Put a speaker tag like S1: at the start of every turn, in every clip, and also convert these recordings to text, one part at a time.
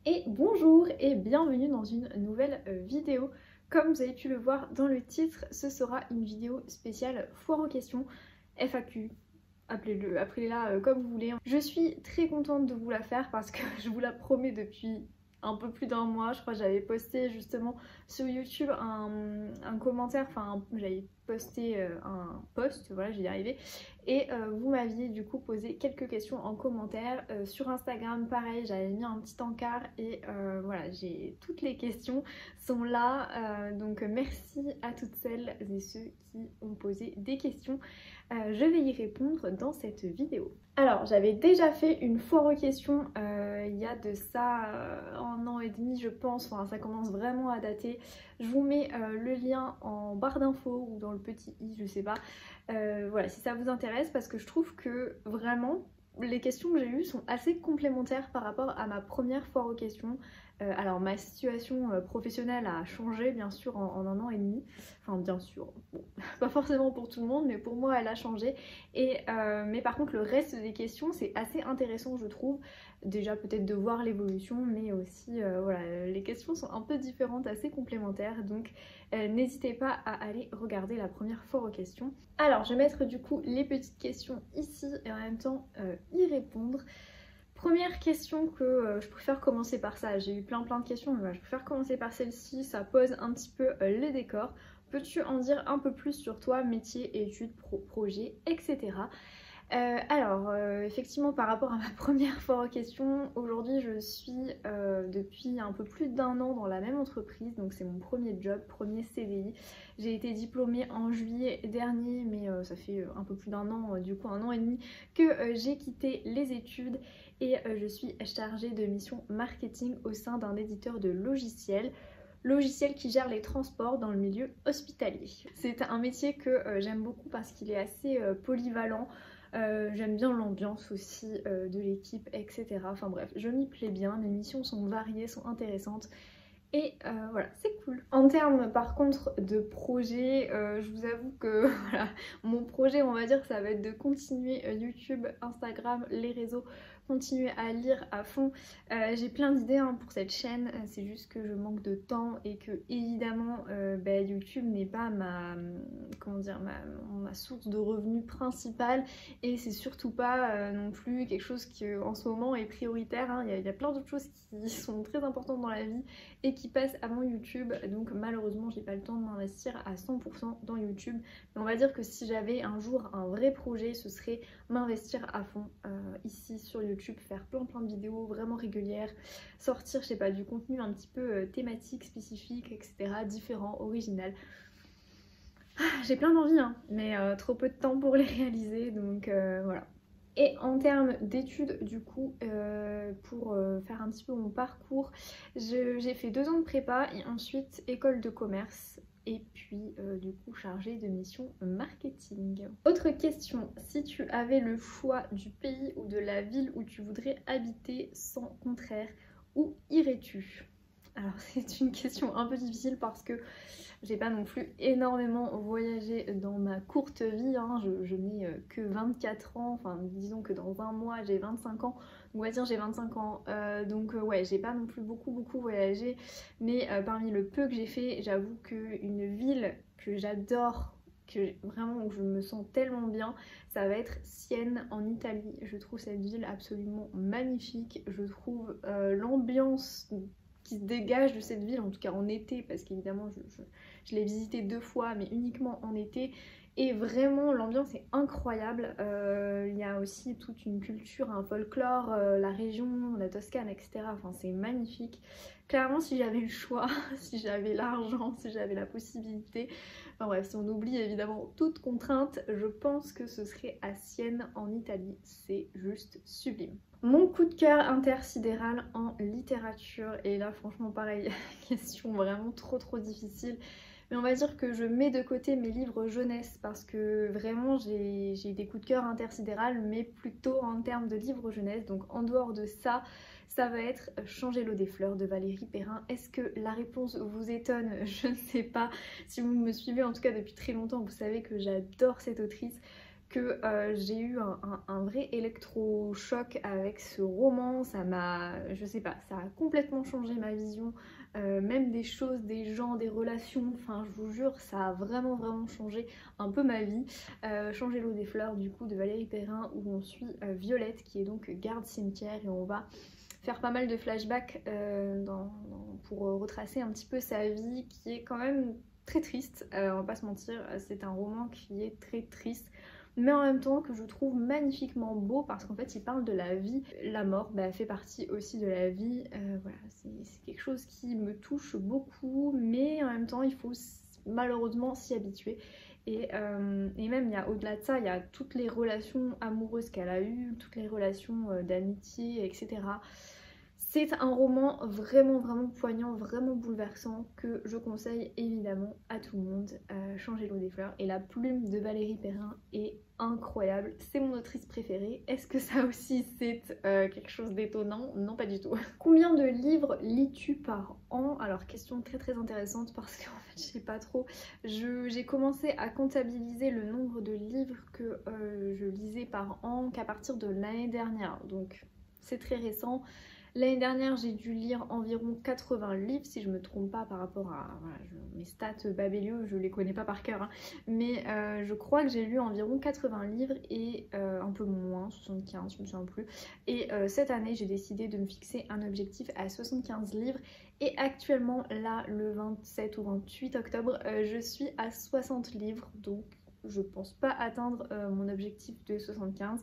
S1: Et bonjour et bienvenue dans une nouvelle vidéo. Comme vous avez pu le voir dans le titre, ce sera une vidéo spéciale foire aux questions, FAQ, appelez-la comme vous voulez. Je suis très contente de vous la faire parce que je vous la promets depuis un peu plus d'un mois. Je crois que j'avais posté justement sur YouTube un commentaire, enfin j'avais posté un post, voilà, j'y arrivais. Et vous m'aviez du coup posé quelques questions en commentaire. Sur Instagram, pareil, j'avais mis un petit encart et voilà, toutes les questions sont là. Donc merci à toutes celles et ceux qui ont posé des questions. Je vais y répondre dans cette vidéo. Alors, j'avais déjà fait une foire aux questions il y a de ça un an et demi, je pense. Enfin, ça commence vraiment à dater. Je vous mets le lien en barre d'infos ou dans le petit i, je sais pas. Voilà, si ça vous intéresse, parce que je trouve que vraiment les questions que j'ai eues sont assez complémentaires par rapport à ma première foire aux questions. Alors ma situation professionnelle a changé bien sûr en un an et demi. Enfin bien sûr, bon, pas forcément pour tout le monde, mais pour moi elle a changé. Mais par contre le reste des questions c'est assez intéressant je trouve. Déjà peut-être de voir l'évolution, mais aussi voilà, les questions sont un peu différentes, assez complémentaires. Donc n'hésitez pas à aller regarder la première foire aux questions. Alors, je vais mettre du coup les petites questions ici et en même temps y répondre. Première question que je préfère commencer par ça. J'ai eu plein de questions, mais voilà, je préfère commencer par celle-ci. Ça pose un petit peu les décors. Peux-tu en dire un peu plus sur toi, métier, études, projet, etc. Effectivement, par rapport à ma première fois en question, aujourd'hui je suis depuis un peu plus d'un an dans la même entreprise, donc c'est mon premier job, premier CDI. J'ai été diplômée en juillet dernier, mais ça fait un peu plus d'un an, du coup un an et demi, que j'ai quitté les études et je suis chargée de mission marketing au sein d'un éditeur de logiciel qui gère les transports dans le milieu hospitalier. C'est un métier que j'aime beaucoup parce qu'il est assez polyvalent. J'aime bien l'ambiance aussi de l'équipe, etc. Enfin bref, je m'y plais bien, mes missions sont variées, sont intéressantes. Et voilà, c'est cool. En termes par contre de projet, je vous avoue que voilà, mon projet on va dire ça va être de continuer YouTube, Instagram, les réseaux, continuer à lire à fond. J'ai plein d'idées hein, pour cette chaîne, c'est juste que je manque de temps et que évidemment YouTube n'est pas comment dire, ma source de revenus principale et c'est surtout pas non plus quelque chose qui en ce moment est prioritaire. Hein. Il y a plein d'autres choses qui sont très importantes dans la vie et qui passe avant YouTube, donc malheureusement j'ai pas le temps de m'investir à 100% dans YouTube, mais on va dire que si j'avais un jour un vrai projet ce serait m'investir à fond ici sur YouTube, faire plein de vidéos vraiment régulières, sortir je sais pas du contenu un petit peu thématique, spécifique, etc., différent, original. J'ai plein d'envies hein, mais trop peu de temps pour les réaliser, donc voilà. Et en termes d'études, du coup, pour faire un petit peu mon parcours, j'ai fait 2 ans de prépa et ensuite école de commerce et puis du coup chargée de mission marketing. Autre question, si tu avais le choix du pays ou de la ville où tu voudrais habiter sans contraire, où irais-tu? Alors c'est une question un peu difficile parce que j'ai pas non plus énormément voyagé dans ma courte vie, hein. Je n'ai que 24 ans, enfin disons que dans un mois j'ai 25 ans, on va dire j'ai 25 ans, ouais j'ai pas non plus beaucoup voyagé, mais parmi le peu que j'ai fait, j'avoue qu'une ville que j'adore, que vraiment où je me sens tellement bien, ça va être Sienne en Italie. Je trouve cette ville absolument magnifique, je trouve l'ambiance qui se dégage de cette ville, en tout cas en été, parce qu'évidemment je l'ai visité 2 fois, mais uniquement en été. Et vraiment, l'ambiance est incroyable. Il y a aussi toute une culture, un folklore, la région, la Toscane, etc. Enfin, c'est magnifique. Clairement, si j'avais le choix, si j'avais l'argent, si j'avais la possibilité, enfin bref, si on oublie évidemment toute contrainte, je pense que ce serait à Sienne en Italie. C'est juste sublime. Mon coup de cœur intersidéral en littérature, et là franchement pareil, question vraiment trop difficile, mais on va dire que je mets de côté mes livres jeunesse parce que vraiment j'ai des coups de cœur intersidéral, mais plutôt en termes de livres jeunesse. Donc en dehors de ça, ça va être Changer l'eau des fleurs de Valérie Perrin. Est-ce que la réponse vous étonne? Je ne sais pas. Si vous me suivez en tout cas depuis très longtemps, vous savez que j'adore cette autrice, que j'ai eu un vrai électrochoc avec ce roman. Ça m'a, je sais pas, ça a complètement changé ma vision, même des choses, des gens, des relations, enfin je vous jure, ça a vraiment changé un peu ma vie. Changer l'eau des fleurs du coup de Valérie Perrin, où on suit Violette qui est donc garde cimetière, et on va faire pas mal de flashbacks pour retracer un petit peu sa vie, qui est quand même très triste, on va pas se mentir. C'est un roman qui est très triste, mais en même temps que je trouve magnifiquement beau, parce qu'en fait il parle de la vie. La mort fait partie aussi de la vie, voilà, c'est quelque chose qui me touche beaucoup, mais en même temps il faut malheureusement s'y habituer. Et même il y a au-delà de ça, il y a toutes les relations amoureuses qu'elle a eues, toutes les relations d'amitié, etc. C'est un roman vraiment poignant, vraiment bouleversant, que je conseille évidemment à tout le monde. Changer l'eau des fleurs, et la plume de Valérie Perrin est incroyable, c'est mon autrice préférée. Est-ce que ça aussi c'est quelque chose d'étonnant? Non, pas du tout. Combien de livres lis-tu par an? Alors question très intéressante, parce qu'en fait je sais pas trop. J'ai commencé à comptabiliser le nombre de livres que je lisais par an qu'à partir de l'année dernière, donc c'est très récent. L'année dernière, j'ai dû lire environ 80 livres, si je me trompe pas par rapport à voilà, mes stats Babelio, je les connais pas par cœur, hein, mais je crois que j'ai lu environ 80 livres, et un peu moins, 75, je me souviens plus. Et cette année, j'ai décidé de me fixer un objectif à 75 livres, et actuellement, là, le 27 ou 28 octobre, je suis à 60 livres, donc je pense pas atteindre mon objectif de 75.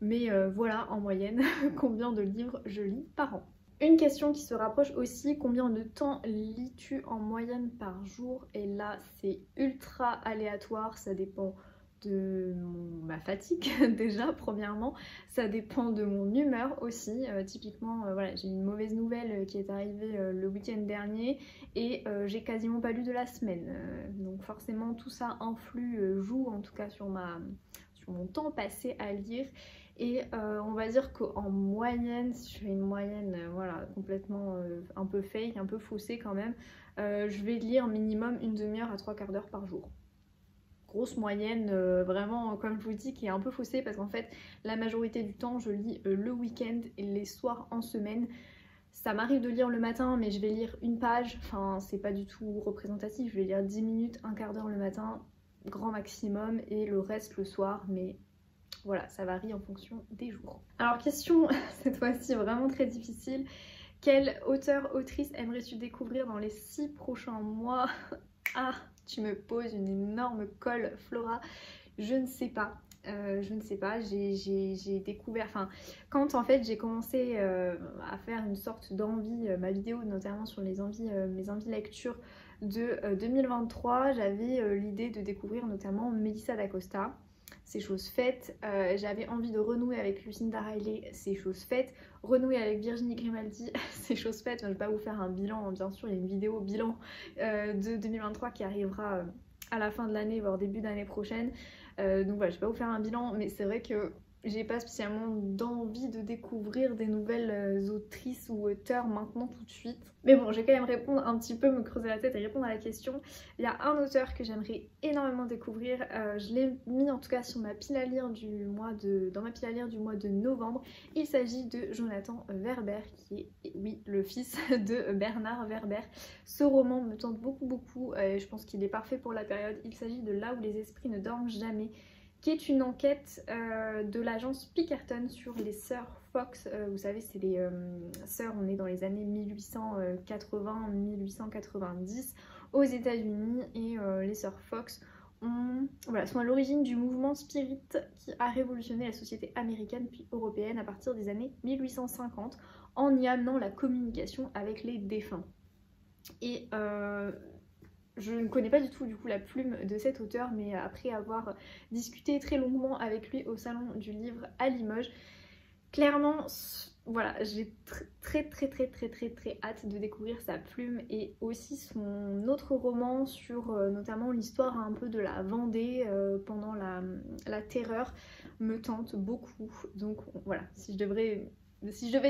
S1: Mais voilà en moyenne combien de livres je lis par an. Une question qui se rapproche aussi, combien de temps lis-tu en moyenne par jour? Et là c'est ultra aléatoire, ça dépend de ma fatigue déjà premièrement, ça dépend de mon humeur aussi. Typiquement voilà, j'ai une mauvaise nouvelle qui est arrivée le week-end dernier, et j'ai quasiment pas lu de la semaine, donc forcément tout ça influe, joue en tout cas sur mon temps passé à lire. Et on va dire qu'en moyenne, si je fais une moyenne voilà, complètement un peu fake, un peu faussée quand même, je vais lire minimum une demi-heure à 3/4 d'heure par jour. Grosse moyenne, vraiment comme je vous dis, qui est un peu faussée, parce qu'en fait la majorité du temps je lis le week-end et les soirs en semaine. Ça m'arrive de lire le matin, mais je vais lire une page, enfin c'est pas du tout représentatif, je vais lire 10 minutes, un quart d'heure le matin, grand maximum, et le reste le soir, mais voilà, ça varie en fonction des jours. Alors question cette fois-ci vraiment très difficile. Quel auteur, autrice aimerais-tu découvrir dans les 6 prochains mois? Ah, tu me poses une énorme colle, Flora. Je ne sais pas. Je ne sais pas, j'ai découvert, enfin quand en fait j'ai commencé à faire une sorte d'envie, ma vidéo notamment sur les envies, mes envies lecture de 2023, j'avais l'idée de découvrir notamment Melissa d'Acosta. C'est chose faite. J'avais envie de renouer avec Lucinda Riley, c'est chose faite. Renouer avec Virginie Grimaldi, c'est chose faite. Je ne vais pas vous faire un bilan, bien sûr il y a une vidéo bilan de 2023 qui arrivera à la fin de l'année, voire début d'année prochaine. Donc voilà, je vais pas vous faire un bilan, mais c'est vrai que j'ai pas spécialement d'envie de découvrir des nouvelles autrices ou auteurs maintenant tout de suite. Mais bon, je vais quand même répondre un petit peu, me creuser la tête et répondre à la question. Il y a un auteur que j'aimerais énormément découvrir, je l'ai mis en tout cas sur ma pile à lire dans ma pile à lire du mois de novembre. Il s'agit de Jonathan Werber, qui est, oui, le fils de Bernard Werber. Ce roman me tente beaucoup, je pense qu'il est parfait pour la période. Il s'agit de Là où les esprits ne dorment jamais, qui est une enquête de l'agence Pinkerton sur les sœurs Fox. Vous savez, c'est les sœurs, on est dans les années 1880-1890 aux États-Unis, et les sœurs Fox sont à l'origine du mouvement Spirit qui a révolutionné la société américaine puis européenne à partir des années 1850 en y amenant la communication avec les défunts. Et je ne connais pas du tout la plume de cet auteur, mais après avoir discuté très longuement avec lui au salon du livre à Limoges, clairement voilà, j'ai très hâte de découvrir sa plume, et aussi son autre roman sur notamment l'histoire un peu de la Vendée pendant la terreur me tente beaucoup. Donc voilà, si je devais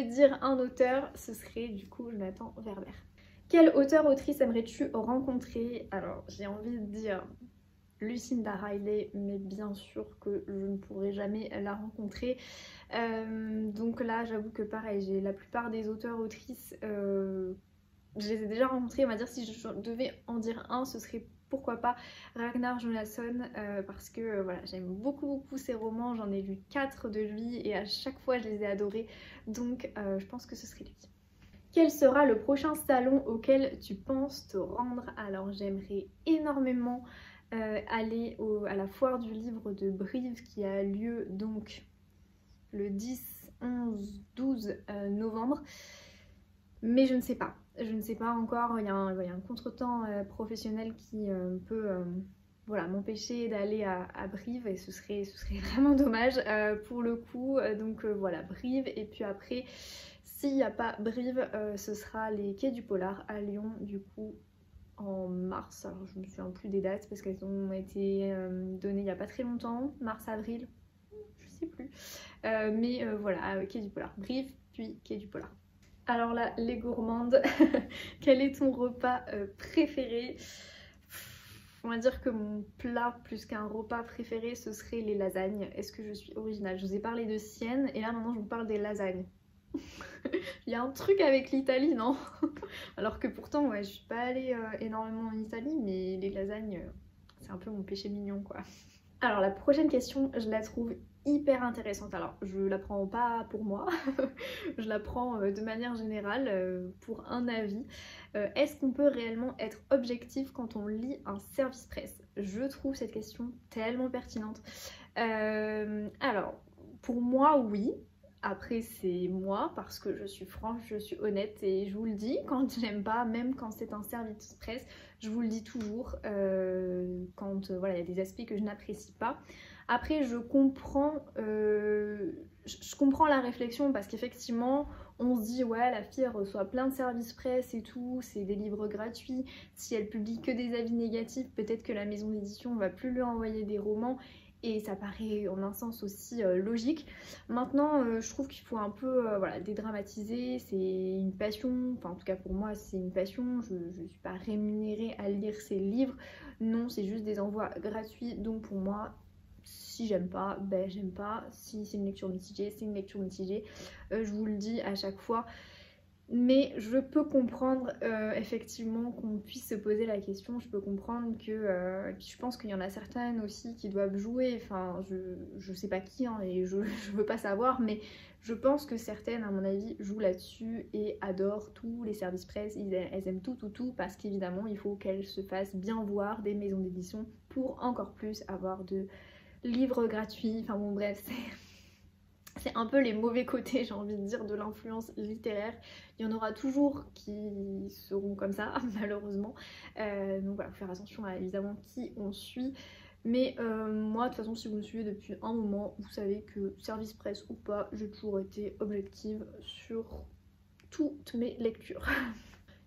S1: dire un auteur, ce serait du coup Jonathan Werber. Quel auteur, autrice aimerais-tu rencontrer? Alors j'ai envie de dire Lucinda Riley, mais bien sûr que je ne pourrai jamais la rencontrer. Donc là j'avoue que pareil, j'ai la plupart des auteurs-autrices, je les ai déjà rencontrés. On va dire si je devais en dire un, ce serait pourquoi pas Ragnar Jonasson, parce que voilà, j'aime beaucoup ses romans, j'en ai lu 4 de lui et à chaque fois je les ai adorés, donc je pense que ce serait lui. Quel sera le prochain salon auquel tu penses te rendre? Alors j'aimerais énormément aller à la foire du livre de Brive qui a lieu donc le 10, 11, 12 novembre. Mais je ne sais pas. Je ne sais pas encore. Il y a un contretemps professionnel qui peut voilà, m'empêcher d'aller à Brive et ce serait vraiment dommage pour le coup. Donc voilà, Brive. Et puis après, s'il n'y a pas Brive, ce sera les Quais du Polar à Lyon du coup en mars. Alors je me souviens plus des dates parce qu'elles ont été données il n'y a pas très longtemps. Mars-avril, je sais plus. Mais voilà, Quais du Polar. Brive puis Quais du Polar. Alors là, les gourmandes, quel est ton repas préféré? On va dire que mon plat plus qu'un repas préféré, ce serait les lasagnes. Est-ce que je suis originale? Je vous ai parlé de Sienne et là maintenant je vous parle des lasagnes. Il y a un truc avec l'Italie, non? Alors que pourtant, ouais, je suis pas allée énormément en Italie, mais les lasagnes, c'est un peu mon péché mignon, quoi. Alors la prochaine question, je la trouve hyper intéressante. Alors je la prends pas pour moi, je la prends de manière générale pour un avis. Est-ce qu'on peut réellement être objectif quand on lit un service presse? Je trouve cette question tellement pertinente. Alors pour moi oui. Après c'est moi parce que je suis franche, je suis honnête et je vous le dis quand j'aime pas, même quand c'est un service presse, je vous le dis toujours quand voilà, il y a des aspects que je n'apprécie pas. Après je comprends la réflexion parce qu'effectivement on se dit ouais la fille elle reçoit plein de services presse et tout, c'est des livres gratuits, si elle publie que des avis négatifs peut-être que la maison d'édition va plus lui envoyer des romans. Et ça paraît en un sens aussi logique. Maintenant, je trouve qu'il faut un peu voilà, dédramatiser. C'est une passion, enfin en tout cas pour moi c'est une passion. Je ne suis pas rémunérée à lire ces livres. Non, c'est juste des envois gratuits. Donc pour moi, si j'aime pas, ben j'aime pas. Si c'est une lecture mitigée, c'est une lecture mitigée. Je vous le dis à chaque fois. Mais je peux comprendre effectivement qu'on puisse se poser la question, je peux comprendre que je pense qu'il y en a certaines aussi qui doivent jouer, enfin je sais pas qui hein, et je veux pas savoir, mais je pense que certaines à mon avis jouent là-dessus et adorent tous les services presse, elles aiment tout parce qu'évidemment il faut qu'elles se fassent bien voir des maisons d'édition pour encore plus avoir de livres gratuits, enfin bon bref c'est un peu les mauvais côtés, j'ai envie de dire, de l'influence littéraire. Il y en aura toujours qui seront comme ça, malheureusement. Donc voilà, faut faire attention à évidemment qui on suit. Mais moi, de toute façon, si vous me suivez depuis un moment, vous savez que service presse ou pas, j'ai toujours été objective sur toutes mes lectures.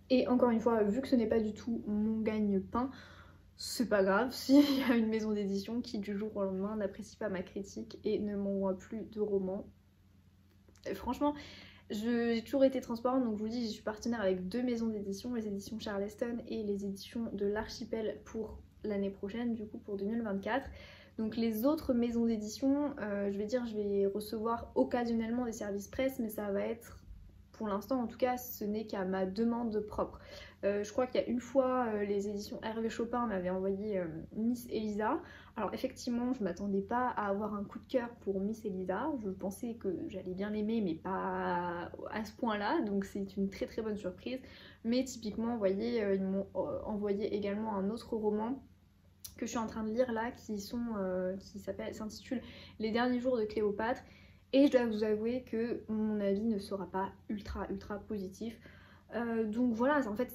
S1: Et encore une fois, vu que ce n'est pas du tout mon gagne-pain, c'est pas grave s'il y a une maison d'édition qui du jour au lendemain n'apprécie pas ma critique et ne m'envoie plus de romans. Et franchement, j'ai toujours été transparente, donc je vous dis, je suis partenaire avec 2 maisons d'édition, les éditions Charleston et les éditions de l'Archipel pour l'année prochaine, du coup pour 2024. Donc les autres maisons d'édition, je vais recevoir occasionnellement des services presse, mais ça va être, pour l'instant en tout cas, ce n'est qu'à ma demande propre. Je crois qu'il y a une fois, les éditions Hervé Chopin m'avaient envoyé Miss Elisa. Alors effectivement, je m'attendais pas à avoir un coup de cœur pour Miss Elisa. Je pensais que j'allais bien l'aimer, mais pas à ce point-là. Donc c'est une très bonne surprise. Mais typiquement, vous voyez, ils m'ont envoyé également un autre roman que je suis en train de lire là, qui s'intitule Les derniers jours de Cléopâtre. Et je dois vous avouer que mon avis ne sera pas ultra positif. Donc voilà, en fait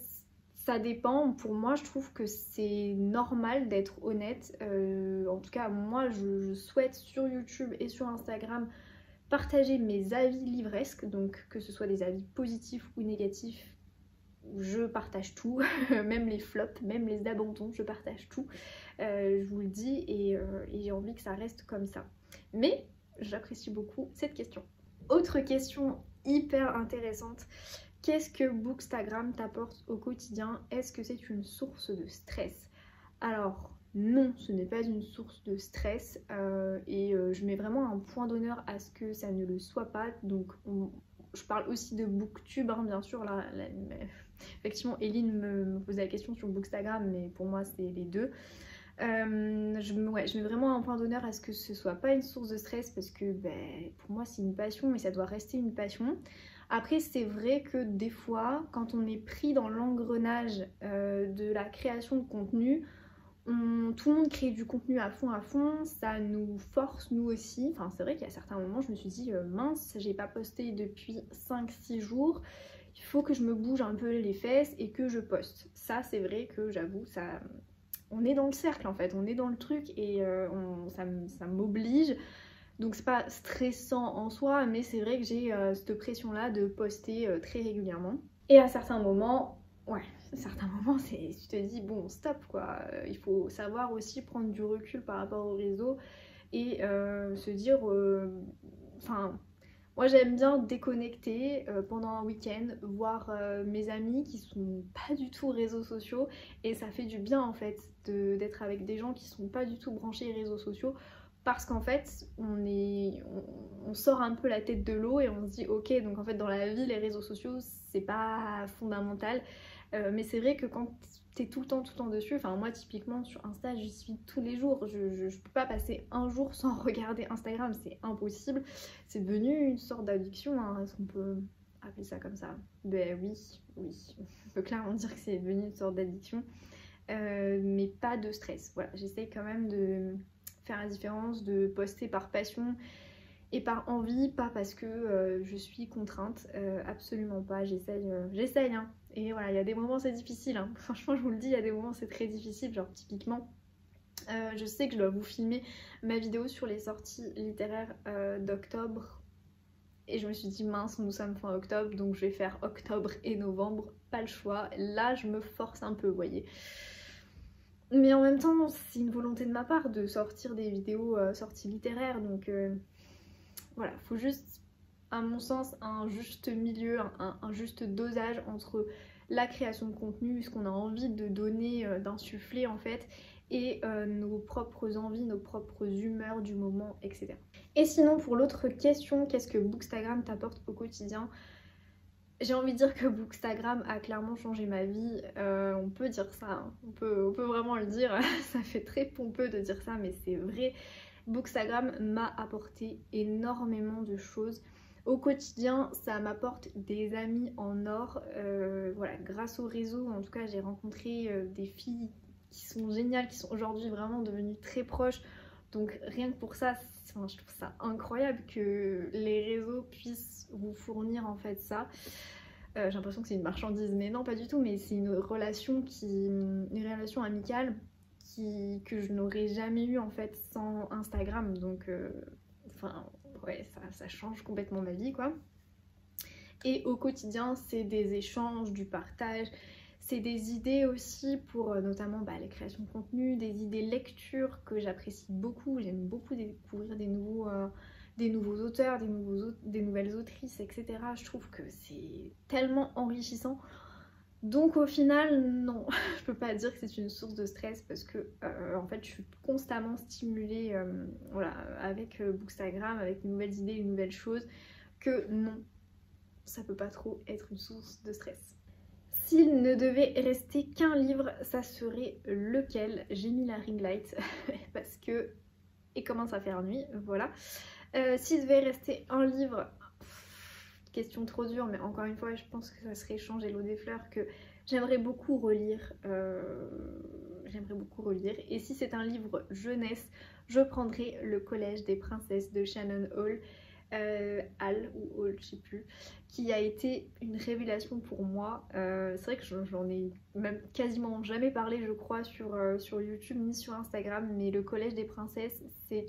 S1: ça dépend. Pour moi je trouve que c'est normal d'être honnête. En tout cas moi je souhaite sur YouTube et sur Instagram partager mes avis livresques, donc que ce soit des avis positifs ou négatifs, je partage tout, même les flops, même les abandons, je partage tout, je vous le dis, et j'ai envie que ça reste comme ça. Mais j'apprécie beaucoup cette question. Autre question hyper intéressante, qu'est-ce que Bookstagram t'apporte au quotidien? Est-ce que c'est une source de stress? Alors non, ce n'est pas une source de stress et je mets vraiment un point d'honneur à ce que ça ne le soit pas. Donc je parle aussi de Booktube, hein, bien sûr. Effectivement, Eline me posait la question sur Bookstagram, mais pour moi c'est les deux. Je mets vraiment un point d'honneur à ce que ce soit pas une source de stress parce que pour moi c'est une passion et ça doit rester une passion. Après c'est vrai que des fois quand on est pris dans l'engrenage de la création de contenu, tout le monde crée du contenu à fond, ça nous force nous aussi. Enfin c'est vrai qu'il y a certains moments je me suis dit mince, j'ai pas posté depuis 5-6 jours, il faut que je me bouge un peu les fesses et que je poste. Ça c'est vrai que j'avoue, ça, on est dans le cercle en fait, on est dans le truc et ça m'oblige. Donc c'est pas stressant en soi, mais c'est vrai que j'ai cette pression là de poster très régulièrement. Et à certains moments, ouais, à certains moments tu te dis bon stop quoi, il faut savoir aussi prendre du recul par rapport au réseau et se dire, enfin moi j'aime bien déconnecter pendant un week-end, voir mes amis qui sont pas du tout réseaux sociaux et ça fait du bien en fait d'être avec des gens qui sont pas du tout branchés réseaux sociaux parce qu'en fait on sort un peu la tête de l'eau et on se dit ok, donc en fait dans la vie les réseaux sociaux c'est pas fondamental. Mais c'est vrai que quand t'es tout le temps dessus, enfin moi typiquement sur Insta j'y suis tous les jours, je peux pas passer un jour sans regarder Instagram, c'est impossible. C'est devenu une sorte d'addiction, hein. Est-ce qu'on peut appeler ça comme ça? Ben oui, on peut clairement dire que c'est devenu une sorte d'addiction, mais pas de stress. Voilà, j'essaye quand même de faire la différence, de poster par passion et par envie, pas parce que je suis contrainte, absolument pas, j'essaye hein. Et voilà, il y a des moments c'est difficile, hein. Franchement je vous le dis, il y a des moments c'est très difficile, genre typiquement je sais que je dois vous filmer ma vidéo sur les sorties littéraires d'octobre et je me suis dit mince, nous sommes fin octobre donc je vais faire octobre et novembre, pas le choix, là je me force un peu, vous voyez. Mais en même temps c'est une volonté de ma part de sortir des vidéos sorties littéraires, donc voilà, faut juste, à mon sens, un juste milieu, un juste dosage entre la création de contenu, ce qu'on a envie de donner, d'insuffler en fait, et nos propres envies, nos propres humeurs du moment, etc. Et sinon, pour l'autre question, qu'est-ce que Bookstagram t'apporte au quotidien? J'ai envie de dire que Bookstagram a clairement changé ma vie, on peut dire ça, hein. On peut vraiment le dire, ça fait très pompeux de dire ça, mais c'est vrai. Bookstagram m'a apporté énormément de choses. Au quotidien, ça m'apporte des amis en or. Voilà, grâce au réseau, en tout cas, j'ai rencontré des filles qui sont géniales, qui sont aujourd'hui vraiment devenues très proches. Donc rien que pour ça, enfin, je trouve ça incroyable que les réseaux puissent vous fournir en fait ça. J'ai l'impression que c'est une marchandise, mais non pas du tout, mais c'est une relation amicale que je n'aurais jamais eu en fait sans Instagram. Donc enfin ouais, ça change complètement ma vie quoi. Et au quotidien c'est des échanges, du partage, c'est des idées aussi pour notamment les créations de contenu, des idées lecture que j'apprécie beaucoup. J'aime beaucoup découvrir des nouveaux auteurs, des nouvelles autrices, etc. Je trouve que c'est tellement enrichissant. Donc au final, non, je peux pas dire que c'est une source de stress parce que en fait je suis constamment stimulée voilà, avec Bookstagram, avec de nouvelles idées, de nouvelles choses, que non, ça peut pas trop être une source de stress. S'il ne devait rester qu'un livre, ça serait lequel? J'ai mis la ring light parce que il commence à faire nuit, voilà. S'il devait rester un livre, question trop dure, mais encore une fois je pense que ça serait Changer l'eau des fleurs, que j'aimerais beaucoup relire. Et si c'est un livre jeunesse, je prendrais Le Collège des princesses de Shannon Hall. Hall ou Hall, je sais plus, qui a été une révélation pour moi. C'est vrai que j'en ai même quasiment jamais parlé je crois sur YouTube ni sur Instagram, mais Le Collège des princesses c'est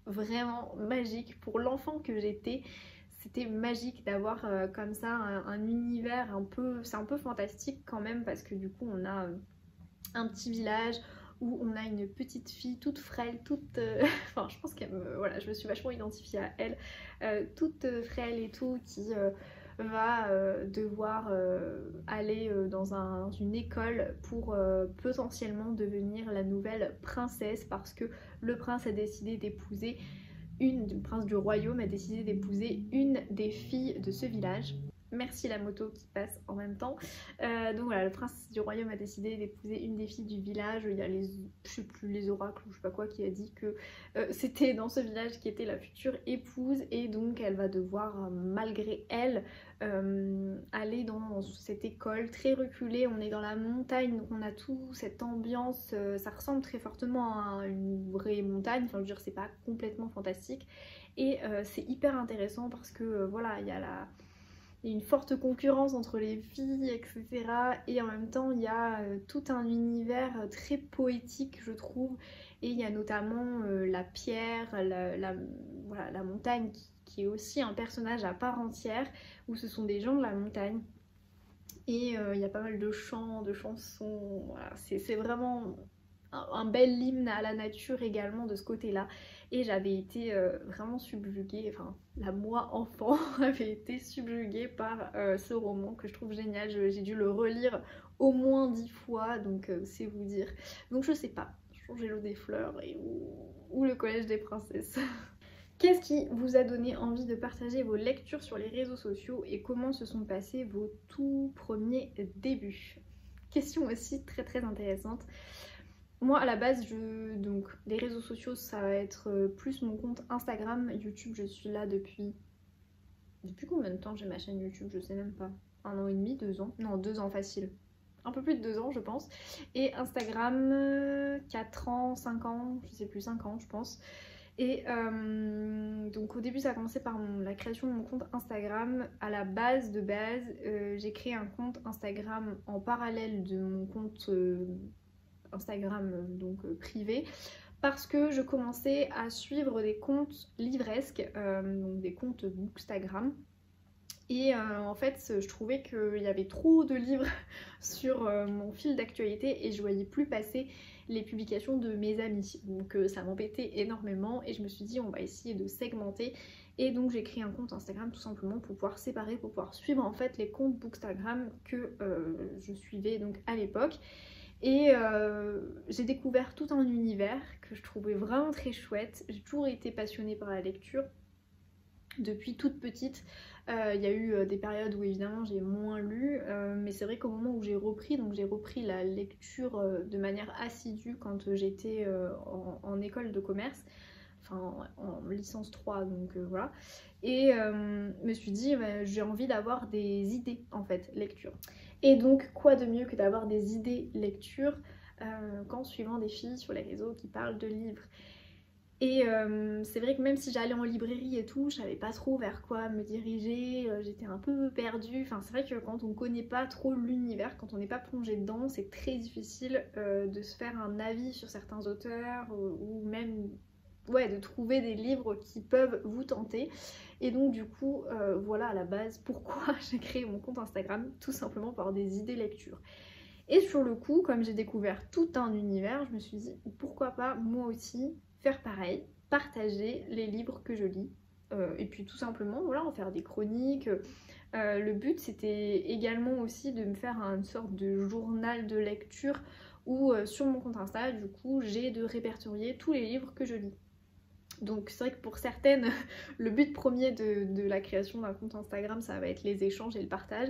S1: vraiment magique. Pour l'enfant que j'étais, c'était magique d'avoir comme ça un univers c'est un peu fantastique quand même, parce que du coup on a un petit village où on a une petite fille toute frêle, toute... enfin je pense qu'elle voilà, je me suis vachement identifiée à elle, toute frêle et tout, qui va devoir aller dans une école pour potentiellement devenir la nouvelle princesse parce que le prince a décidé d'épouser le prince du royaume a décidé d'épouser une des filles de ce village. Merci la moto qui passe en même temps. Donc voilà, le prince du royaume a décidé d'épouser une des filles du village. Il y a je sais plus, les oracles ou je sais pas quoi qui a dit que c'était dans ce village qui était la future épouse et donc elle va devoir malgré elle aller dans cette école très reculée. On est dans la montagne donc on a tout cette ambiance, ça ressemble très fortement à une vraie montagne, enfin je veux dire c'est pas complètement fantastique et c'est hyper intéressant parce que voilà il y a une forte concurrence entre les filles, etc. Et en même temps, il y a tout un univers très poétique, je trouve. Et il y a notamment la pierre, voilà, la montagne qui est aussi un personnage à part entière, où ce sont des gens de la montagne. Et il y a pas mal de chants, de chansons. Voilà, c'est vraiment un bel hymne à la nature également de ce côté-là. Et j'avais été vraiment subjuguée, enfin la moi enfant avait été subjuguée par ce roman que je trouve génial. J'ai dû le relire au moins 10 fois, donc c'est vous dire. Donc je sais pas, changer l'eau des fleurs ou le collège des princesses. Qu'est-ce qui vous a donné envie de partager vos lectures sur les réseaux sociaux et comment se sont passés vos tout premiers débuts? Question aussi très très intéressante. Moi à la base, donc les réseaux sociaux ça va être plus mon compte Instagram. YouTube je suis là depuis combien de temps j'ai ma chaîne YouTube? Je sais même pas. 1 an et demi, 2 ans? Non 2 ans facile. Un peu plus de 2 ans je pense. Et Instagram 4 ans, 5 ans, je sais plus, 5 ans je pense. Et donc au début ça a commencé par la création de mon compte Instagram. À la base j'ai créé un compte Instagram en parallèle de mon compte Instagram privé parce que je commençais à suivre des comptes livresques, donc des comptes Bookstagram. Et en fait je trouvais qu'il y avait trop de livres sur mon fil d'actualité et je voyais plus passer les publications de mes amis. Donc ça m'embêtait énormément et je me suis dit on va essayer de segmenter. Et donc j'ai créé un compte Instagram tout simplement pour pouvoir séparer, pour pouvoir suivre en fait les comptes Bookstagram que je suivais donc à l'époque. Et j'ai découvert tout un univers que je trouvais vraiment très chouette. J'ai toujours été passionnée par la lecture depuis toute petite. Il y a eu des périodes où évidemment j'ai moins lu, mais c'est vrai qu'au moment où j'ai repris la lecture de manière assidue quand j'étais en école de commerce, enfin en licence 3 donc voilà, et me suis dit j'ai envie d'avoir des idées en fait lecture. Et donc quoi de mieux que d'avoir des idées lecture qu'en suivant des filles sur les réseaux qui parlent de livres. Et c'est vrai que même si j'allais en librairie et tout, je savais pas trop vers quoi me diriger, j'étais un peu perdue. Enfin c'est vrai que quand on connaît pas trop l'univers, quand on n'est pas plongé dedans, c'est très difficile de se faire un avis sur certains auteurs ou même de trouver des livres qui peuvent vous tenter. Et donc du coup voilà à la base pourquoi j'ai créé mon compte Instagram, tout simplement par des idées lecture. Et sur le coup, comme j'ai découvert tout un univers, je me suis dit pourquoi pas moi aussi faire pareil, partager les livres que je lis et puis tout simplement voilà en faire des chroniques. Le but c'était également aussi de me faire une sorte de journal de lecture où sur mon compte Insta du coup j'ai de répertorier tous les livres que je lis. Donc c'est vrai que pour certaines, le but premier de la création d'un compte Instagram, ça va être les échanges et le partage.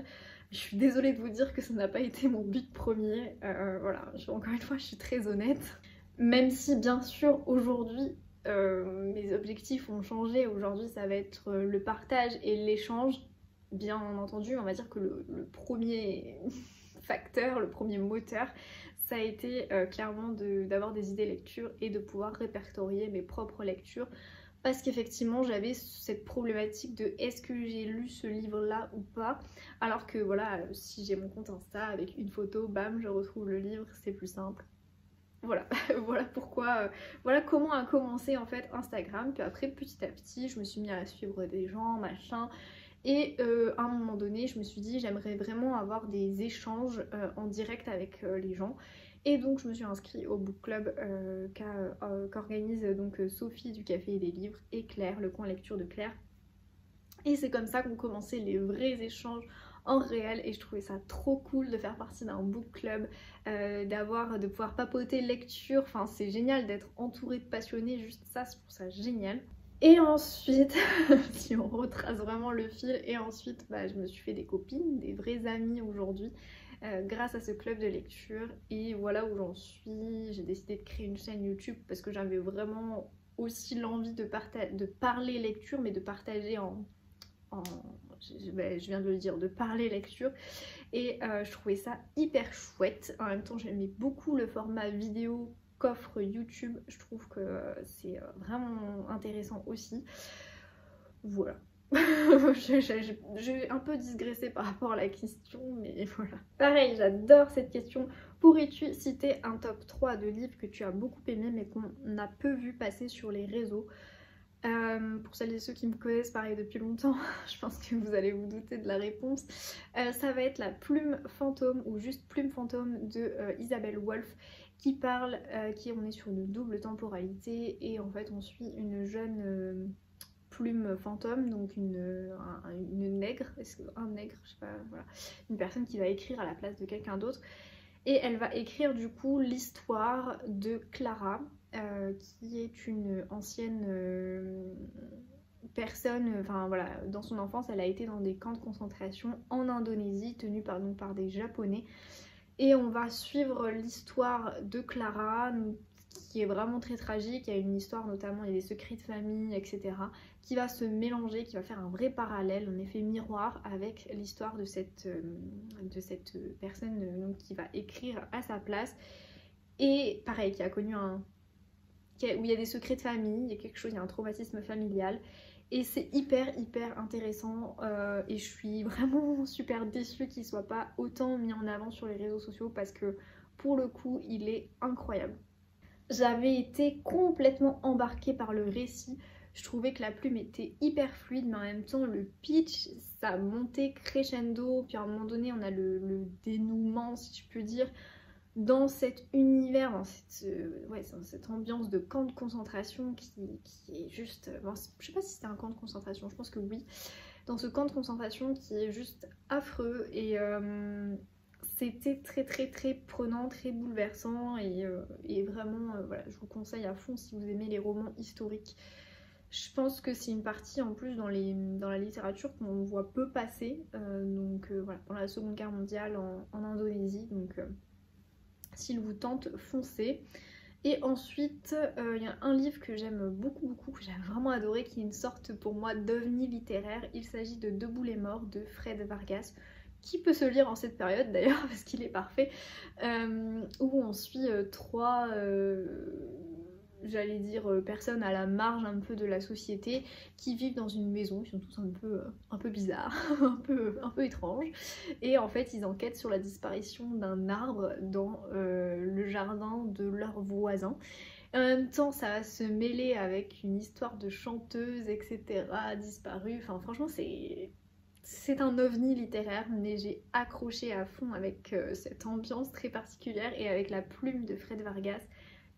S1: Je suis désolée de vous dire que ça n'a pas été mon but premier. Voilà, encore une fois, je suis très honnête. Même si bien sûr aujourd'hui, mes objectifs ont changé. Aujourd'hui, ça va être le partage et l'échange. Bien entendu, on va dire que le premier facteur, le premier moteur, ça a été clairement d'avoir des idées lecture et de pouvoir répertorier mes propres lectures parce qu'effectivement j'avais cette problématique de est-ce que j'ai lu ce livre là ou pas, alors que voilà si j'ai mon compte Insta avec une photo, bam je retrouve le livre, c'est plus simple. Voilà, voilà pourquoi, voilà comment a commencé en fait Instagram. Puis après petit à petit je me suis mis à suivre des gens, machin. Et à un moment donné, je me suis dit j'aimerais vraiment avoir des échanges en direct avec les gens. Et donc je me suis inscrite au book club qu'organise donc Sophie du Café et des Livres et Claire, le coin lecture de Claire. Et c'est comme ça qu'ont commencé les vrais échanges en réel et je trouvais ça trop cool de faire partie d'un book club, de pouvoir papoter lecture, enfin c'est génial d'être entourée de passionnés, juste ça, je trouve ça génial. Et ensuite, si on retrace vraiment le fil, et ensuite je me suis fait des copines, des vraies amies aujourd'hui grâce à ce club de lecture et voilà où j'en suis. J'ai décidé de créer une chaîne YouTube parce que j'avais vraiment aussi l'envie de parler lecture mais de partager je viens de le dire, de parler lecture et je trouvais ça hyper chouette. En même temps j'aimais beaucoup le format vidéo qu'offre YouTube, je trouve que c'est vraiment intéressant aussi. Voilà. J'ai un peu digressé par rapport à la question, mais voilà. Pareil, j'adore cette question. Pourrais-tu citer un top 3 de livres que tu as beaucoup aimé mais qu'on a peu vu passer sur les réseaux? Pour celles et ceux qui me connaissent pareil depuis longtemps, je pense que vous allez vous douter de la réponse. Ça va être La Plume Fantôme ou juste Plume Fantôme de Isabelle Wolf qui parle, on est sur une double temporalité et en fait on suit une jeune plume fantôme, donc une nègre, un nègre, je sais pas, voilà, une personne qui va écrire à la place de quelqu'un d'autre et elle va écrire du coup l'histoire de Clara qui est une ancienne personne, enfin voilà, dans son enfance elle a été dans des camps de concentration en Indonésie tenus par des Japonais et on va suivre l'histoire de Clara qui est vraiment très tragique. Il y a une histoire notamment, il y a des secrets de famille, etc. qui va se mélanger, qui va faire un vrai parallèle, un effet miroir avec l'histoire de cette personne donc, qui va écrire à sa place. Et pareil, qui a connu où il y a des secrets de famille, il y a quelque chose, il y a un traumatisme familial. Et c'est hyper intéressant et je suis vraiment super déçue qu'il soit pas autant mis en avant sur les réseaux sociaux parce que pour le coup il est incroyable. J'avais été complètement embarquée par le récit, je trouvais que la plume était hyper fluide mais en même temps le pitch ça montait crescendo, puis à un moment donné on a le dénouement si je peux dire dans cet univers, dans cette ambiance de camp de concentration qui est juste... Bon, je sais pas si c'était un camp de concentration, je pense que oui. Dans ce camp de concentration qui est juste affreux et c'était très prenant, très bouleversant et vraiment, voilà, je vous conseille à fond si vous aimez les romans historiques. Je pense que c'est une partie en plus dans la littérature qu'on voit peu passer, voilà, pendant la Seconde Guerre mondiale en Indonésie, donc... S'il vous tente, foncez. Et ensuite, il y a un livre que j'aime beaucoup, que j'ai vraiment adoré, qui est une sorte pour moi d'ovni littéraire. Il s'agit de Debout les morts de Fred Vargas, qui peut se lire en cette période d'ailleurs, parce qu'il est parfait, où on suit trois... j'allais dire personnes à la marge un peu de la société qui vivent dans une maison, ils sont tous un peu bizarres, un peu étranges et en fait ils enquêtent sur la disparition d'un arbre dans le jardin de leurs voisins. Et en même temps ça va se mêler avec une histoire de chanteuse etc disparue, enfin franchement c'est un ovni littéraire mais j'ai accroché à fond avec cette ambiance très particulière et avec la plume de Fred Vargas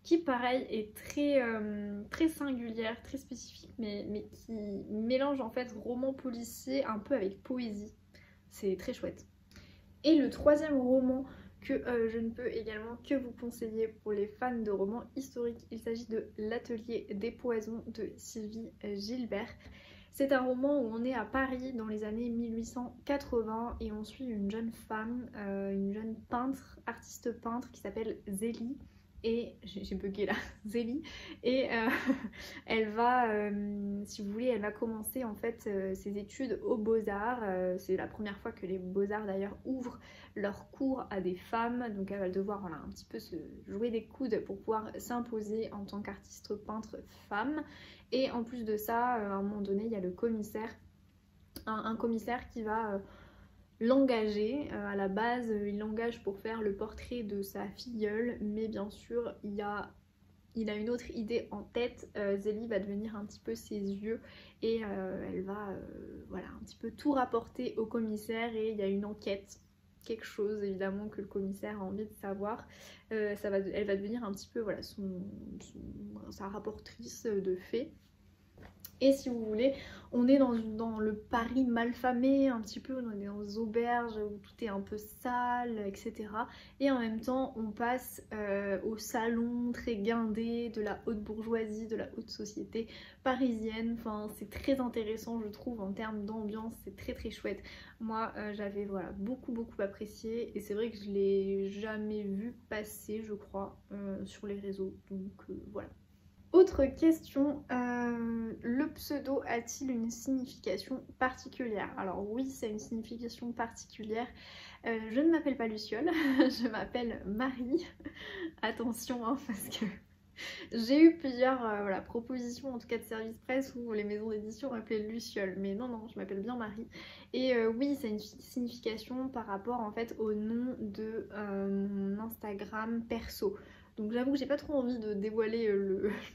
S1: qui pareil est très singulière, très spécifique, mais qui mélange en fait roman policier un peu avec poésie. C'est très chouette. Et le troisième roman que je ne peux également que vous conseiller pour les fans de romans historiques, il s'agit de L'Atelier des Poisons de Sylvie Gilbert. C'est un roman où on est à Paris dans les années 1880 et on suit une jeune femme, une jeune peintre, artiste peintre qui s'appelle Zélie. Et j'ai bugué là, Zélie, et elle va, si vous voulez, elle va commencer en fait ses études aux Beaux-Arts. C'est la première fois que les Beaux-Arts d'ailleurs ouvrent leurs cours à des femmes, donc elle va devoir voilà, un petit peu se jouer des coudes pour pouvoir s'imposer en tant qu'artiste peintre femme. Et en plus de ça, à un moment donné, il y a le commissaire, un commissaire qui va... l'engager. À la base, il l'engage pour faire le portrait de sa filleule, mais bien sûr, il a une autre idée en tête. Zélie va devenir un petit peu ses yeux et elle va voilà, un petit peu tout rapporter au commissaire et il y a une enquête, quelque chose évidemment que le commissaire a envie de savoir. Elle va devenir un petit peu voilà, sa rapportrice de faits. Et si vous voulez, on est dans le Paris malfamé, un petit peu, on est dans des auberges où tout est un peu sale, etc. Et en même temps, on passe au salon très guindé de la haute bourgeoisie, de la haute société parisienne. Enfin, c'est très intéressant, je trouve, en termes d'ambiance, c'est très très chouette. Moi, j'avais voilà, beaucoup apprécié, et c'est vrai que je l'ai jamais vu passer, je crois, sur les réseaux. Donc voilà. Autre question, le pseudo a-t-il une signification particulière? Alors oui, c'est une signification particulière. Je ne m'appelle pas Luciole, je m'appelle Marie. Attention, hein, parce que j'ai eu plusieurs voilà, propositions, en tout cas de service presse, où les maisons d'édition m'appelaient Luciole. Mais non, je m'appelle bien Marie. Et oui, c'est une signification par rapport en fait au nom de mon Instagram perso. Donc j'avoue que j'ai pas trop envie de dévoiler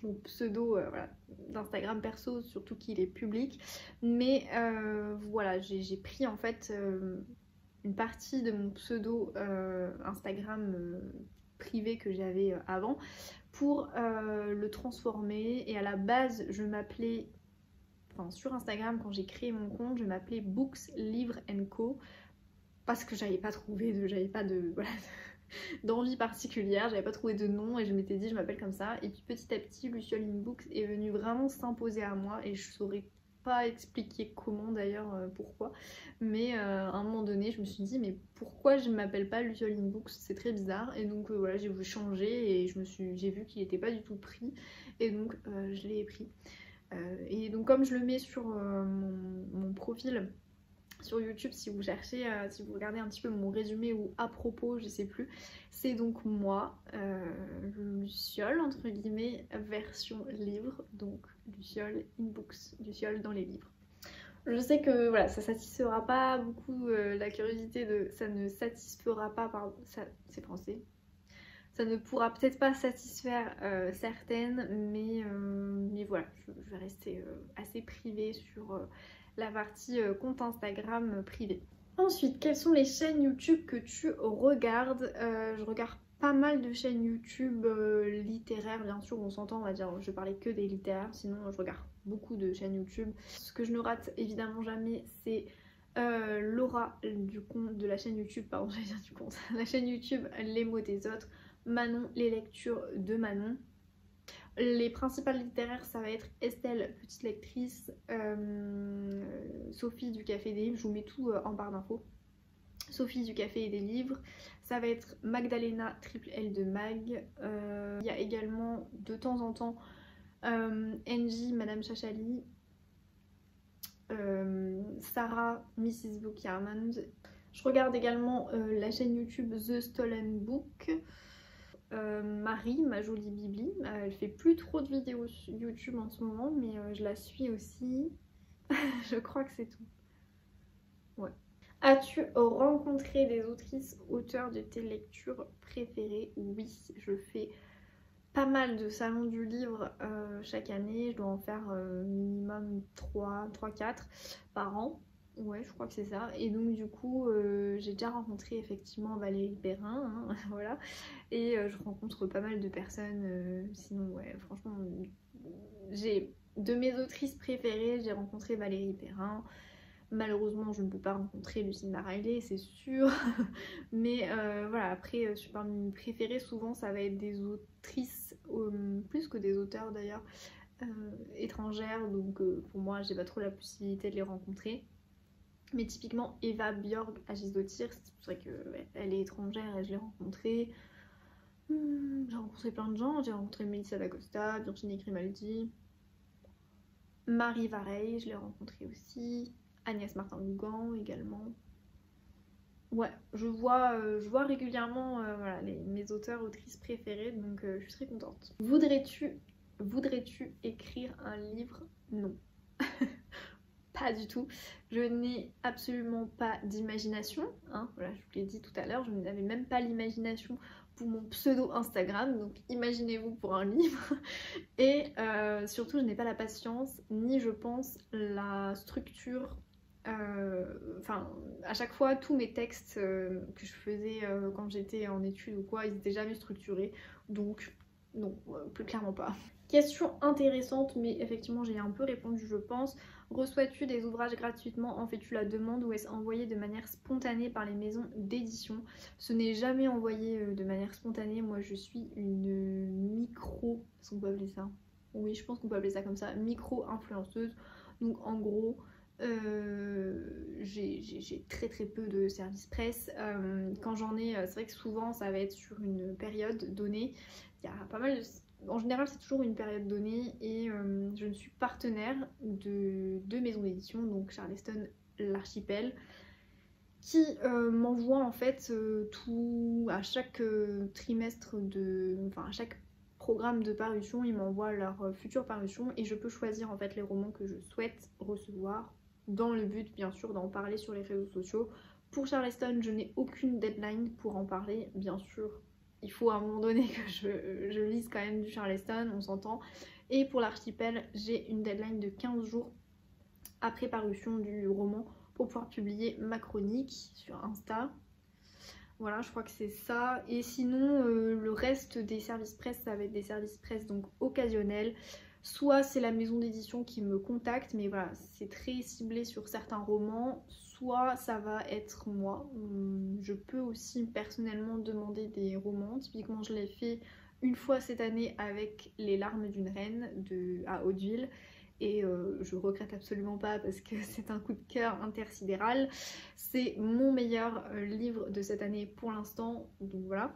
S1: mon pseudo voilà, d'Instagram perso, surtout qu'il est public. Mais voilà, j'ai pris en fait une partie de mon pseudo Instagram privé que j'avais avant pour le transformer. Et à la base, je m'appelais, enfin sur Instagram, quand j'ai créé mon compte, je m'appelais Books, Livres Co. Parce que j'avais pas de voilà, d'envie particulière, j'avais pas trouvé de nom, et je m'étais dit je m'appelle comme ça. Et puis petit à petit, Luciole in Books est venu vraiment s'imposer à moi, et je saurais pas expliquer comment d'ailleurs, pourquoi, mais à un moment donné je me suis dit mais pourquoi je m'appelle pas Luciole in Books, c'est très bizarre. Et donc voilà, j'ai voulu changer, et j'ai vu qu'il était pas du tout pris, et donc je l'ai pris. Et donc comme je le mets sur mon profil sur YouTube, si vous cherchez, si vous regardez un petit peu mon résumé ou à propos, je sais plus, c'est donc moi, Luciole entre guillemets, version livre, donc Luciole in Books, Luciole dans les livres. Je sais que voilà, ça satisfera pas beaucoup la curiosité de... Ça ne satisfera pas, pardon, c'est français. Ça ne pourra peut-être pas satisfaire certaines, mais voilà, je vais rester assez privée sur la partie compte Instagram privé. Ensuite, quelles sont les chaînes YouTube que tu regardes? Je regarde pas mal de chaînes YouTube littéraires, bien sûr, on s'entend, on va dire, je parlais que des littéraires, sinon je regarde beaucoup de chaînes YouTube. Ce que je ne rate évidemment jamais, c'est Laura du compte de la chaîne YouTube, pardon, j'allais dire du compte, la chaîne YouTube Les mots des autres, Manon, les lectures de Manon. Les principales littéraires, ça va être Estelle, petite lectrice, Sophie du Café des Livres, je vous mets tout en barre d'infos. Sophie du Café et des Livres, ça va être Magdalena, triple L de Mag. Il y a également de temps en temps Angie, Madame Chachali, Sarah, Mrs. Book Yarmond. Je regarde également la chaîne YouTube The Stolen Book. Marie, ma jolie Bibli, elle fait plus trop de vidéos sur YouTube en ce moment, mais je la suis aussi. Je crois que c'est tout. Ouais. As-tu rencontré des autrices, auteurs de tes lectures préférées? Oui, je fais pas mal de salons du livre chaque année. Je dois en faire minimum 3-4 par an. Ouais, je crois que c'est ça. Et donc du coup, j'ai déjà rencontré effectivement Valérie Perrin, hein, voilà. Et je rencontre pas mal de personnes. Sinon, ouais, franchement, de mes autrices préférées, j'ai rencontré Valérie Perrin. Malheureusement, je ne peux pas rencontrer Lucinda Riley, c'est sûr. Mais voilà, après, parmi mes préférées, souvent, ça va être des autrices, plus que des auteurs d'ailleurs, étrangères. Donc pour moi, j'ai pas trop la possibilité de les rencontrer. Mais typiquement Eva Björg Agisdottir, c'est vrai qu'elle est étrangère et je l'ai rencontrée. J'ai rencontré plein de gens, j'ai rencontré Melissa d'Acosta, Virginie Grimaldi, Marie Vareille, je l'ai rencontrée aussi, Agnès Martin-Lougan également. Ouais, je vois régulièrement voilà, mes auteurs, autrices préférées, donc je suis très contente. Voudrais-tu écrire un livre? Non. Pas du tout. Je n'ai absolument pas d'imagination, hein. Voilà, je vous l'ai dit tout à l'heure, je n'avais même pas l'imagination pour mon pseudo Instagram, donc imaginez-vous pour un livre. Et surtout, je n'ai pas la patience, ni je pense la structure. Enfin, à chaque fois, tous mes textes que je faisais quand j'étais en études ou quoi, ils étaient jamais structurés. Donc Non, plus clairement pas. Question intéressante, mais effectivement j'ai un peu répondu je pense. Reçois-tu des ouvrages gratuitement? En fais-tu la demande ou est-ce envoyé de manière spontanée par les maisons d'édition? Ce n'est jamais envoyé de manière spontanée. Moi je suis une micro... Est-ce qu'on peut appeler ça? Oui, je pense qu'on peut appeler ça comme ça. Micro-influenceuse. Donc en gros... j'ai très peu de services presse. Quand j'en ai, c'est vrai que souvent ça va être sur une période donnée. Il y a pas mal de... En général c'est toujours une période donnée et je suis partenaire de deux maisons d'édition, donc Charleston, l'Archipel, qui m'envoie en fait tout à chaque trimestre de... Enfin à chaque programme de parution, ils m'envoient leur future parution et je peux choisir en fait les romans que je souhaite recevoir dans le but bien sûr d'en parler sur les réseaux sociaux. Pour Charleston, je n'ai aucune deadline pour en parler, bien sûr. Il faut à un moment donné que je lise quand même du Charleston, on s'entend. Et pour l'Archipel, j'ai une deadline de 15 jours après parution du roman pour pouvoir publier ma chronique sur Insta. Voilà, je crois que c'est ça. Et sinon, le reste des services presse, ça va être des services presse donc occasionnels. Soit c'est la maison d'édition qui me contacte, mais voilà, c'est très ciblé sur certains romans. Soit ça va être moi. Je peux aussi personnellement demander des romans. Typiquement, je l'ai fait une fois cette année avec Les larmes d'une reine à Hauteville. Et je regrette absolument pas parce que c'est un coup de cœur intersidéral. C'est mon meilleur livre de cette année pour l'instant, donc voilà.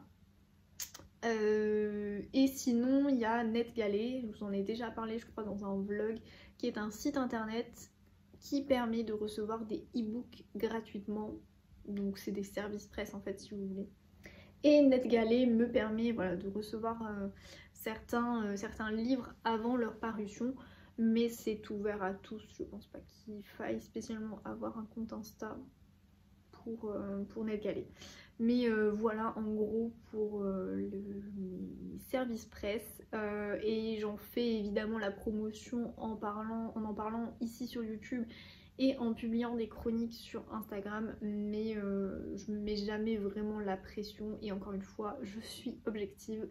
S1: Et sinon, il y a NetGalley, je vous en ai déjà parlé, je crois, dans un vlog, qui est un site internet qui permet de recevoir des e-books gratuitement. Donc, c'est des services presse en fait, si vous voulez. Et NetGalley me permet voilà, de recevoir certains livres avant leur parution. Mais c'est ouvert à tous, je pense pas qu'il faille spécialement avoir un compte Insta pour NetGalley. Mais voilà en gros pour les services presse. Et j'en fais évidemment la promotion en en parlant ici sur YouTube et en publiant des chroniques sur Instagram, mais je me mets jamais vraiment la pression et encore une fois je suis objective.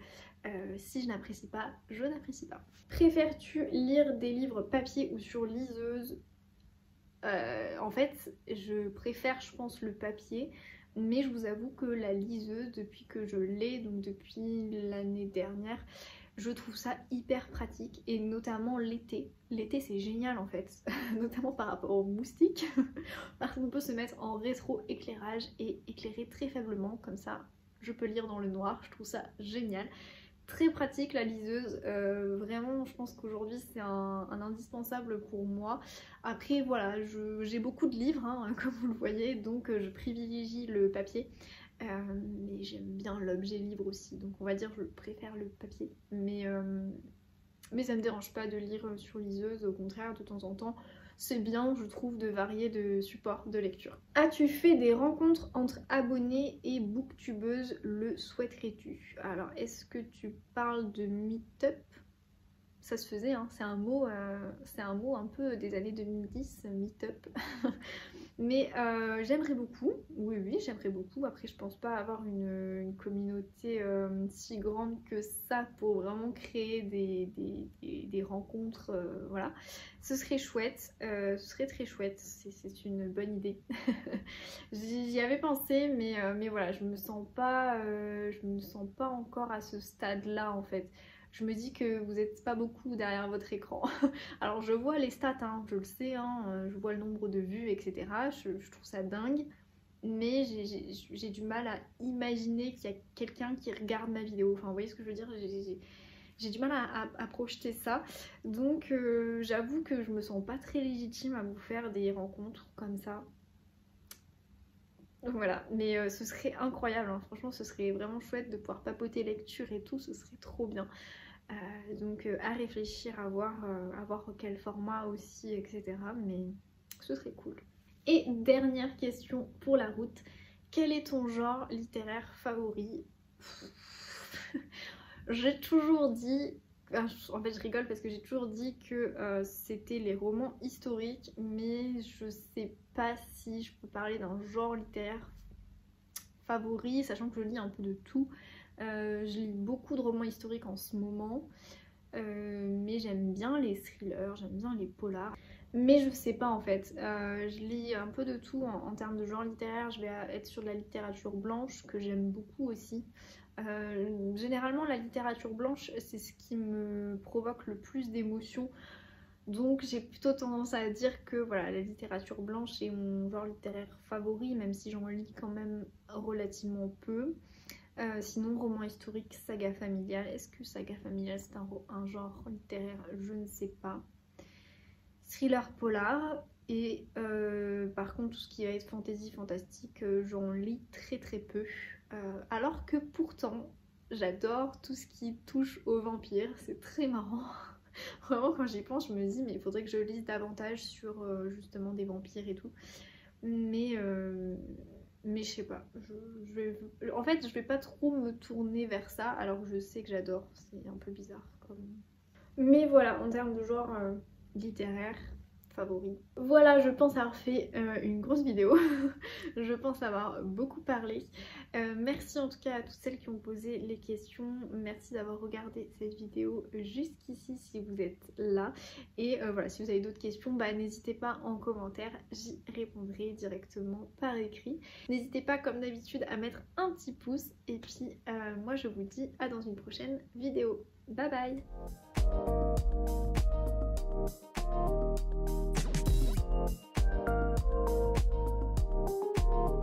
S1: Si je n'apprécie pas, je n'apprécie pas. Préfères-tu lire des livres papier ou sur liseuse? En fait je préfère je pense le papier, mais je vous avoue que la liseuse depuis que je l'ai, donc depuis l'année dernière, je trouve ça hyper pratique et notamment l'été. L'été c'est génial en fait, notamment par rapport aux moustiques, parce qu'on peut se mettre en rétro-éclairage et éclairer très faiblement, comme ça je peux lire dans le noir, je trouve ça génial. Très pratique la liseuse, vraiment je pense qu'aujourd'hui c'est un indispensable pour moi. Après voilà, j'ai beaucoup de livres hein, comme vous le voyez, donc je privilégie le papier. Mais j'aime bien l'objet livre aussi, donc on va dire que je préfère le papier. Mais ça me dérange pas de lire sur liseuse, au contraire de temps en temps. C'est bien, je trouve, de varier de supports de lecture. As-tu fait des rencontres entre abonnés et booktubeuses? Le souhaiterais-tu? Alors, est-ce que tu parles de meet-up? Ça se faisait, hein, c'est un mot un peu des années 2010, meet-up. Mais j'aimerais beaucoup, oui, j'aimerais beaucoup. Après, je pense pas avoir une communauté si grande que ça pour vraiment créer des rencontres, voilà. Ce serait chouette, ce serait très chouette, c'est une bonne idée. J'y avais pensé, mais voilà, je me sens pas encore à ce stade-là en fait. Je me dis que vous n'êtes pas beaucoup derrière votre écran. Alors je vois les stats, hein, je le sais, hein, je vois le nombre de vues, etc. Je trouve ça dingue. Mais j'ai du mal à imaginer qu'il y a quelqu'un qui regarde ma vidéo. Enfin, vous voyez ce que je veux dire? J'ai du mal à projeter ça. Donc j'avoue que je me sens pas très légitime à vous faire des rencontres comme ça. Voilà, mais ce serait incroyable, hein. Franchement ce serait vraiment chouette de pouvoir papoter lecture et tout, ce serait trop bien. Donc à réfléchir, à voir quel format aussi, etc. Mais ce serait cool. Et dernière question pour la route, quel est ton genre littéraire favori? J'ai toujours dit, en fait je rigole parce que j'ai toujours dit que c'était les romans historiques, mais je sais pas si je peux parler d'un genre littéraire favori, sachant que je lis un peu de tout. Je lis beaucoup de romans historiques en ce moment, mais j'aime bien les thrillers, j'aime bien les polars. Mais je sais pas en fait, je lis un peu de tout en termes de genre littéraire. Je vais être sur de la littérature blanche que j'aime beaucoup aussi. Généralement la littérature blanche c'est ce qui me provoque le plus d'émotions. Donc j'ai plutôt tendance à dire que voilà, la littérature blanche est mon genre littéraire favori, même si j'en lis quand même relativement peu. Sinon, roman historique, saga familiale. Est-ce que saga familiale c'est un genre littéraire? Je ne sais pas. Thriller polar. Et par contre, tout ce qui va être fantasy, fantastique, j'en lis très très peu. Alors que pourtant, j'adore tout ce qui touche aux vampires. C'est très marrant. Vraiment, quand j'y pense, je me dis, mais il faudrait que je lise davantage sur justement des vampires et tout. Mais je sais pas. En fait, je vais pas trop me tourner vers ça, alors que je sais que j'adore. C'est un peu bizarre comme. Mais voilà, en termes de genre littéraire favori. Voilà, je pense avoir fait une grosse vidéo. Je pense avoir beaucoup parlé. Merci en tout cas à toutes celles qui ont posé les questions. Merci d'avoir regardé cette vidéo jusqu'ici si vous êtes là. Et voilà, si vous avez d'autres questions, bah, n'hésitez pas en commentaire. J'y répondrai directement par écrit. N'hésitez pas comme d'habitude à mettre un petit pouce. Et puis moi je vous dis à dans une prochaine vidéo. Bye bye!